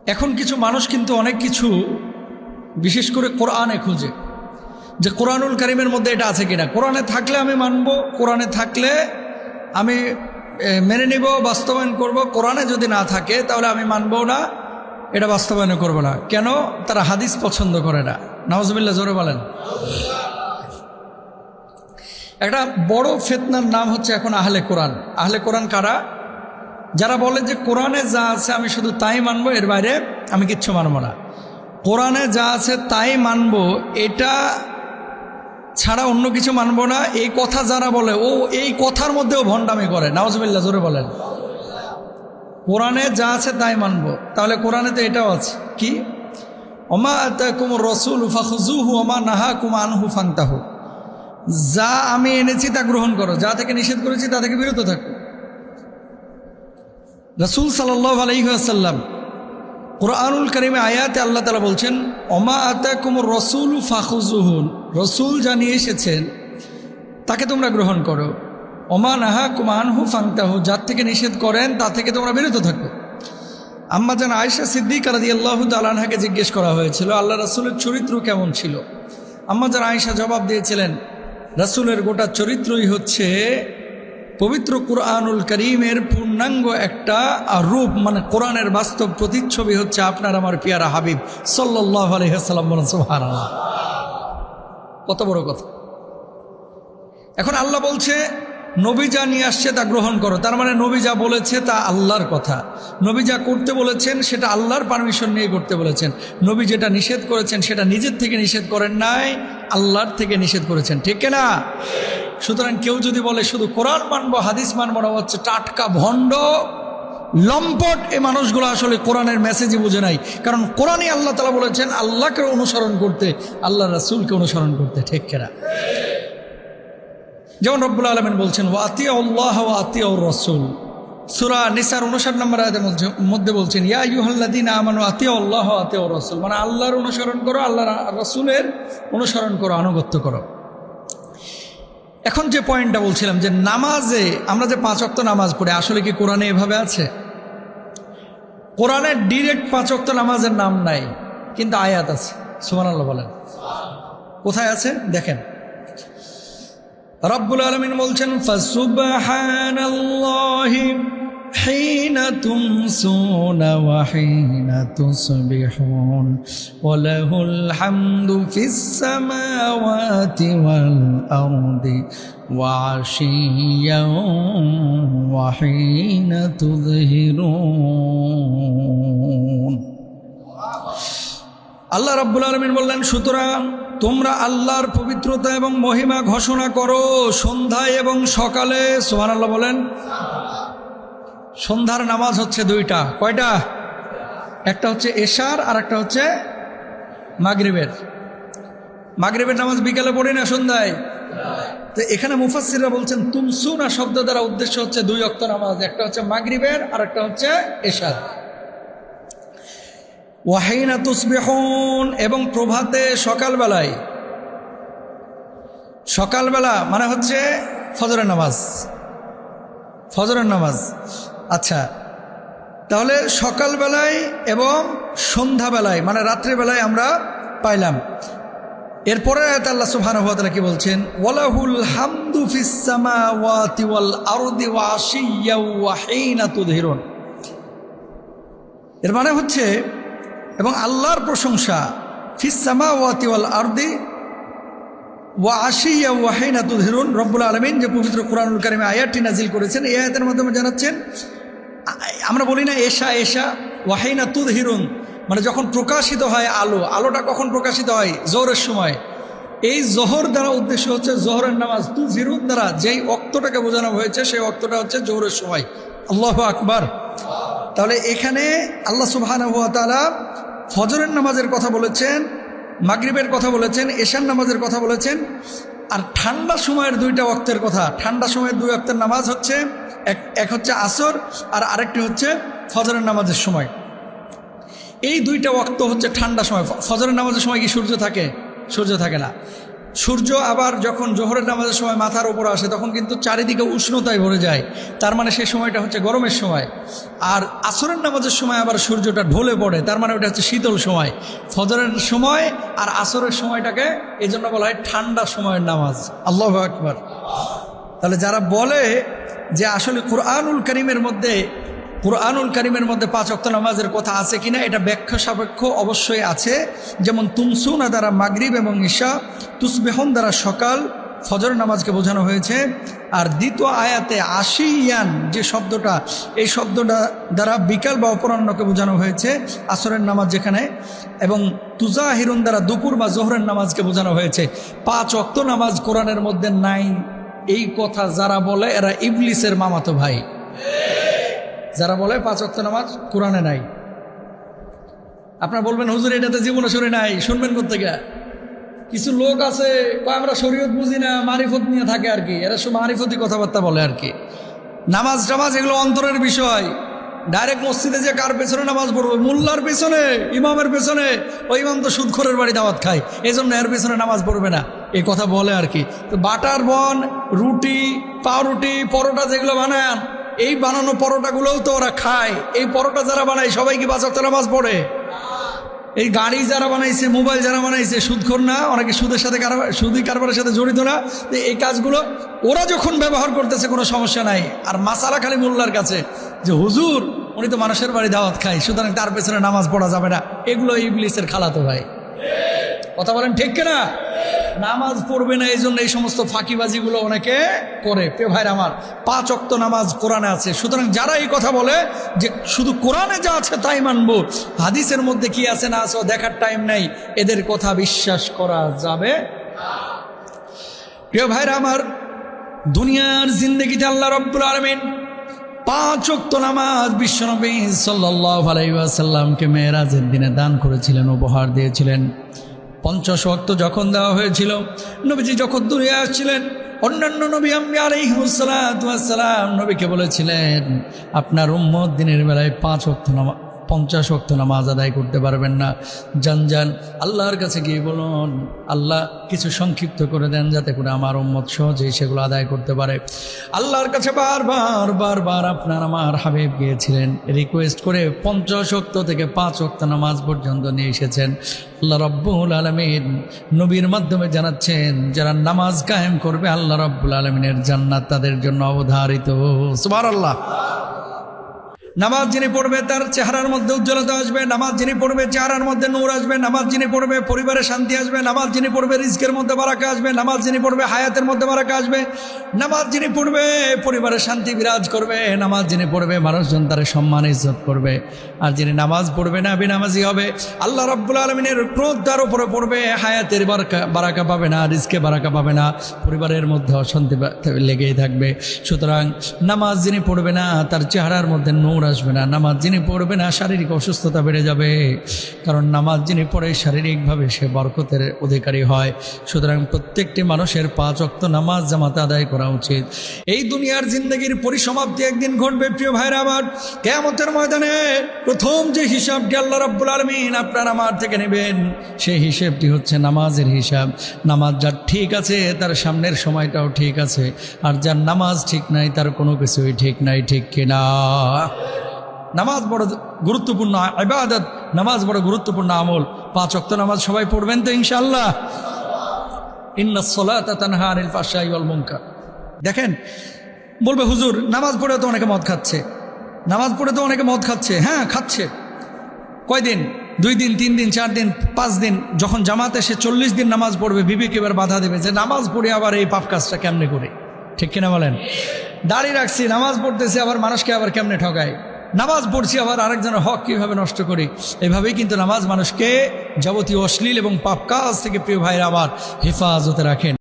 এখন কিছু মানুষ কিন্তু অনেক কিছু বিশেষ করে কোরআনে খুঁজে যে কোরআনুল কারীমের মধ্যে এটা আছে কিনা। কোরআনে থাকলে আমি মানব, কোরআনে থাকলে আমি মেনে নিব, বাস্তবায়ন করব। কোরআনে যদি না থাকে তাহলে আমি মানব না, এটা বাস্তবায়ন করব না। কেন? তারা হাদিস পছন্দ করে না। নাউজুবিল্লাহ, জোরে বলেন। একটা বড় ফিতনার নাম হচ্ছে এখন আহলে কোরআন। আহলে কোরআন কারা? যারা বলে যে কোরআনে যা আছে আমি শুধু তাই মানব, এর বাইরে আমি কিচ্ছু মানব না। কোরআনে যা আছে তাই মানব, এটা ছাড়া অন্য কিছু মানব না, এই কথা যারা বলে ও এই কথার মধ্যেও ভণ্ডামি করে। নাউজুবিল্লাহ, জোরে বলেন। কোরআনে যা আছে তাই মানব, তাহলে কোরআনে তো এটাও আছে কি, ওমা আতাকুমুর রাসূলু ফাখুযুহু ওমা নাহাকুম আনহু ফান্তাহু। যা আমি এনেছি তা গ্রহণ করো, যা থেকে নিষেধ করেছি তা থেকে বিরত থাকো। রাসূল সাল্লাল্লাহু আলাইহি ওয়াসাল্লাম কোরআনুল কারীমে আয়াতে আল্লাহ তাআলা বলছেন ওমা আতাকুমুর রাসূলু ফাখুযুহু, রাসূল যা নিয়ে এসেছেন তাকে তোমরা গ্রহণ করো। ওমা নাহাকুম আনহু ফান্তাহু, যার থেকে নিষেধ করেন তা থেকে তোমরা বিরত থাকো। আম্মা জান আয়েশা সিদ্দিকা রাদিয়াল্লাহু তাআলা আনহাকে জিজ্ঞেস করা হয়েছিল আল্লাহ রাসূলের চরিত্র কেমন ছিল। আম্মা জান আয়েশা জবাব দিয়েছিলেন রাসূলের গোটা চরিত্রই হচ্ছে পবিত্র কুরআনুল কারীমের পূর্ণাঙ্গ একটা রূপ, মানে কোরআনের বাস্তব প্রতিচ্ছবি হচ্ছে আপনার আমার পিয়ারা হাবিব সাল্লাল্লাহু আলাইহি ওয়াসাল্লাম। বলেন সুবহানাল্লাহ, কত বড় কথা। এখন আল্লাহ বলছে নবী যা নিয়ে আসছে তা গ্রহণ করো, তার মানে নবী যা বলেছে তা আল্লাহর কথা। নবী যা করতে বলেছেন সেটা আল্লাহর পারমিশন নিয়ে করতে বলেছেন। নবী যেটা নিষেধ করেছেন সেটা নিজের থেকে নিষেধ করেন নাই, আল্লাহর থেকে নিষেধ করেছেন, ঠিক না? সুতরাং কেউ যদি বলে শুধু কোরআন মানবো হাদিস মানবো না, হচ্ছে টাটকা ভণ্ড লম্পট। এই মানুষগুলো আসলে কোরআনের মেসেজই বুঝে নাই। কারণ কোরআনই আল্লাহ তাআলা বলেছেন আল্লাহকে অনুসরণ করতে, আল্লাহ রাসূলকে অনুসরণ করতে, ঠিক না? যেমন রব্বুল আলামিন বলছেন ওয়া আতিউল্লাহ ওয়া আতিউর রাসূল, সূরা নিসার 59 নম্বর আয়াতের মধ্যে বলছেন ইয়া আইয়ুহাল্লাযীনা আমানু আতিউল্লাহ ওয়া আতিউর রাসূল, মানে আল্লাহর অনুসরণ করো, আল্লাহর রাসূলের অনুসরণ করো, আনুগত্য করো। এখন যে পয়েন্টটা বলছিলাম যে নামাজে আমরা যে 5 ওয়াক্ত নামাজ পড়ি, আসলে কি কোরআনে এভাবে আছে? কোরআনে ডিরেক্ট 5 ওয়াক্ত নামাজের নাম নাই, কিন্তু আয়াত আছে। সুবহানাল্লাহ বলেন। কোথায় আছে দেখেন, রব্বুল আলামিন বলছেন ফাসুবহানাল্লাহি হিনা তুমসুনা ওয়া হিনা তুসবিহুন ওয়া লাহুল হামদু ফিস সামাওয়াতি ওয়াল আরদি ওয়া আশিয়ান ওয়া হিনা তুযহিরুন। আল্লাহ রাব্বুল আলামিন বললেন সুতরাং তোমরা আল্লাহর পবিত্রতা এবং মহিমা ঘোষণা করো সন্ধ্যায় এবং সকালে। সুবহানাল্লাহ বলেন। সন্ধ্যার নামাজ হচ্ছে 2টা। কয়টা? একটা হচ্ছে এশার আর একটা হচ্ছে মাগরিবের। মাগরিবের নামাজ বিকালে পড়ি না সন্ধ্যায়? তো এখানে মুফাসসিররা বলছেন তুমসুনা শব্দ দ্বারা উদ্দেশ্য হচ্ছে 2 ওয়াক্ত নামাজ, একটা হচ্ছে মাগরিবের আর একটা হচ্ছে এশার। ওয়াহিনা তুসবিহুন, এবং প্রভাতে সকালবেলায়। সকালবেলা মানে হচ্ছে ফজরের নামাজ, ফজরের নামাজ। আচ্ছা, তাহলে সকালবেলায় এবং সন্ধ্যাবেলায় মানে রাত্রিবেলায় আমরা পাইলাম। এরপরে আয়াতে আল্লাহ সুবহানাহু ওয়া তাআলা কি বলছেন ওয়ালাহুল হামদু ফিস সামাওয়াতি ওয়াল আরদি ওয়া আশিয়্যা ওয়া হিনা তুযহিরুন। এর মানে হচ্ছে এবং আল্লাহর প্রশংসা ফিস সামাওয়াতি ওয়াল আরদি ওয়া আশিয়্যা ওয়া হিনা তুযহিরুন। রব্বুল আলামিন যে পবিত্র কোরআনুল কারীমে আয়াতটি নাজিল করেছেন, এই আয়াতের মাধ্যমে জানাচ্ছেন আমরা বলি না এশা এশা ওয়া হিনা তুযহিরুন, মানে যখন প্রকাশিত হয় আলো, আলোটা কখন প্রকাশিত হয়? জোহরের সময়। এই জোহর দ্বারা উদ্দেশ্য হচ্ছে জোহরের নামাজ। তুযহিরুন দ্বারা যেই ওয়াক্তটাকে বোঝানো হয়েছে সেই ওয়াক্তটা হচ্ছে জোহরের সময়। আল্লাহু আকবার। তাহলে এখানে আল্লাহ সুবহানাহু ওয়া তাআলা ফজরের নামাজের কথা বলেছেন, মাগরিবের কথা বলেছেন, এশার নামাজের কথা বলেছেন, আর ঠান্ডা সময়ের 2টা ওয়াক্তের কথা। ঠান্ডা সময়ের 2 ওয়াক্তের নামাজ হচ্ছে এক হচ্ছে আসর আর আরেকটি হচ্ছে ফজরের নামাজের সময়। এই 2টা ওয়াক্ত হচ্ছে ঠান্ডা সময়। ফজরের নামাজের সময় কি সূর্য থাকে? সূর্য থাকে না। সূর্য আবার যখন জোহরের নামাজের সময় মাথার উপর আসে তখন কিন্তু চারিদিকে উষ্ণতায় ভরে যায়, তার মানে সেই সময়টা হচ্ছে গরমের সময়। আর আসরের নামাজের সময় আবার সূর্যটা ঢলে পড়ে, তার মানে ওটা হচ্ছে শীতল সময়। ফজরের সময় আর আসরের সময়টাকে এই জন্য বলা হয় ঠান্ডা সময়ের নামাজ। আল্লাহু আকবার। তাহলে যারা বলে যে আসলে কুরআনুল কারীমের মধ্যে 5 ওয়াক্ত নামাজের কথা আছে কিনা, এটা ব্যাখ্যা সাপেক্ষ অবশ্যই আছে। যেমন তুমসুনা দ্বারা মাগরিব এবং ঈশা, তুসবিহুন দ্বারা সকাল ফজর নামাজকে বোঝানো হয়েছে। আর দ্বিতীয় আয়াতে আশিয়ান যে শব্দটা, এই শব্দটা দ্বারা বিকাল বা অপরাহ্নকে বোঝানো হয়েছে আসরের নামাজ যেখানে, এবং তুজাহিরুন দ্বারা দুপুর বা জোহরের নামাজকে বোঝানো হয়েছে। 5 ওয়াক্ত নামাজ কোরআনের মধ্যে নাই, এই কথা যারা বলে এরা ইবলিসের মামাতো ভাই। যারা বলে 5 ওয়াক্ত নামাজ কোরআনে নাই, আপনারা বলবেন হুজুর এটাতে জীবনে শুনে নাই, শুনবেন কোত্থেকে? কিছু লোক আছে আমরা শরীয়ত বুঝি না, মারিফত নিয়ে থাকে আর কি, এরা সব মারিফতি কথাবার্তা বলে আর কি। নামাজ টামাজ এগুলো অন্তরের বিষয়। ডাইরেক্ট মসজিদে যে কার পেছনে নামাজ পড়বে? মোল্লার পেছনে, ইমামের পেছনে। ওই ইমাম তো সুদখোরের বাড়ি দাওয়াত খায়, এই জন্য এর পেছনে নামাজ পড়বে না, এই কথা বলে আর কি। তো বাটার বন, রুটি, পাউরুটি, পরোটা যেগুলো বানান, এই বানানো পরোটাগুলোও তো ওরা খায়। এই পরোটা যারা বানায় সবাই কি 5 ওয়াক্ত নামাজ পড়ে? এই গাড়ি যারা বানাইছে, মোবাইল যারা বানাইছে, সুদখোর না? অনেকে সুদের সাথে সুদি কারবারের সাথে জড়িত না? এই কাজগুলো ওরা যখন ব্যবহার করতেছে কোনো সমস্যা নাই। আর মাসালা খালি মোল্লার কাছে যে হুজুর উনি তো মানুষের বাড়ি দাওয়াত খায়, সুতরাং তার পেছনে নামাজ পড়া যাবে না। এগুলো ইবলিসের খালাতো ভাই। কথা বলেন ঠিক কিনা? নামাজ পড়বে না, এই জন্য এই সমস্ত ফাঁকিবাজিগুলো অনেকে করে। প্রিয় ভাইরা আমার, 5 ওয়াক্ত নামাজ কোরআনে আছে। সুতরাং যারা এই কথা বলে যে শুধু কোরআনে যা আছে তাই মানবো, হাদিসের মধ্যে কি আছে না আছে দেখার টাইম নাই, এদের কথা বিশ্বাস করা যাবে। প্রিয় ভাইরা আমার, দুনিয়ার জিন্দেগিতে আল্লাহ রাব্বুল আলামিন 5 ওয়াক্ত নামাজ বিশ্বনবী সাল্লাল্লাহু আলাইহি ওয়াসাল্লামকে মেরাজের দিনে দান করেছিলেন, উপহার দিয়েছিলেন। 50 ওয়াক্ত যখন দেওয়া হয়েছিল, নবীজি যখন দুনিয়ায় আসছিলেন, অন্যান্য নবী আম্বিয়া আলাইহিস সালাতু ওয়াস সালাম নবীকে বলেছিলেন আপনার উম্মত দিনের বেলায় 5 ওয়াক্ত নামাজ 50 ওয়াক্ত নামাজ আদায় করতে পারবেন না, যান আল্লাহর কাছে গিয়ে বলুন আল্লাহ কিছু সংক্ষিপ্ত করে দেন যাতে করে আমার উম্মত সহজেই সেগুলো আদায় করতে পারে। আল্লাহর কাছে বারবার আপনার আমার হাবিব গিয়েছিলেন, রিকোয়েস্ট করে 50 ওয়াক্ত থেকে 5 ওয়াক্ত নামাজ পর্যন্ত নিয়ে এসেছেন। আল্লাহ রাব্বুল আলামিন নবীর মাধ্যমে জানাচ্ছেন যারা নামাজ কায়েম করবে আল্লাহ রাব্বুল আলামিনের জান্নাত তাদের জন্য অবধারিত। সুবহানাল্লাহ। নামাজ যিনি পড়বে তার চেহারার মধ্যে উজ্জ্বলতা আসবে, নামাজ যিনি পড়বে চেহারার মধ্যে নূর আসবে, নামাজ যিনি পড়বে পরিবারে শান্তি আসবে, নামাজ যিনি পড়বে রিজকের মধ্যে বারাকা আসবে, নামাজ যিনি পড়বে হায়াতের মধ্যে বারাকা আসবে, নামাজ যিনি পড়বে পরিবারে শান্তি বিরাজ করবে, নামাজ যিনি পড়বে মানুষজন তার সম্মান ইজ্জত করবে। আর যিনি নামাজ পড়বে না, বেনামাজি হবে, আল্লাহ রাব্বুল আলামিনের ক্রোধ তার উপরে পড়বে, হায়াতের বারাকা পাবে না, রিজকে বারাকা পাবে না, পরিবারের মধ্যে অশান্তি লেগেই থাকবে। সুতরাং নামাজ যিনি পড়বে না তার চেহারার মধ্যে নূর আসবে না, নামাজ যিনি পড়বে না শারীরিক অসুস্থতা বেড়ে যাবে, কারণ নামাজ যিনি পড়ে শারীরিকভাবে সে বরকতের অধিকারী হয়। সুতরাং প্রত্যেকটি মানুষের 5 ওয়াক্ত নামাজ জামাতে আদায় করা উচিত। এই দুনিয়ার জিন্দগির পরিসমাপ্তি একদিন ঘটবে প্রিয় ভাইরা আমার। কিয়ামতের ময়দানে প্রথম যে হিসাবটি আল্লাহ রাব্বুল আলামিন আপনার আমার থেকে নেবেন সেই হিসাবটি হচ্ছে নামাজের হিসাব। নামাজ যার ঠিক আছে তার সামনের সময়টাও ঠিক আছে, আর যার নামাজ ঠিক নাই তার কোনো কিছুই ঠিক নাই, ঠিক কিনা? নামাজ বড় গুরুত্বপূর্ণ ইবাদত, নামাজ বড় গুরুত্বপূর্ণ আমল। 5 ওয়াক্ত নামাজ সবাই পড়বেন তো ইনশাআল্লাহ? ইন্নাস সালাতা তানহা আনিল ফাহশাই ওয়াল মুনকার। দেখেন বলবে হুজুর নামাজ পড়ে তো অনেকে মদ খাচ্ছে, নামাজ পড়ে তো অনেকে মদ খাচ্ছে। হ্যাঁ খাচ্ছে। কয়দিন? 2 দিন, 3 দিন, 4 দিন, 5 দিন। যখন জামাতে সে 40 দিন নামাজ পড়বে, বিবেক এবার বাধা দেবে যে নামাজ পড়ে আবার এই পাপ কাজটা কেমনে করে, ঠিক কিনা বলেন? দাড়ি রাখছি, নামাজ পড়তেছি, আবার মানুষকে আবার কেমনে ঠকায়, নামাজ পড়ছি আবার আরেকজনের হক কীভাবে নষ্ট করি। এভাবেই কিন্তু নামাজ মানুষকে যাবতীয় অশ্লীল এবং পাপ কাজ থেকে প্রিয় ভাইরা আবার হেফাজতে রাখেন।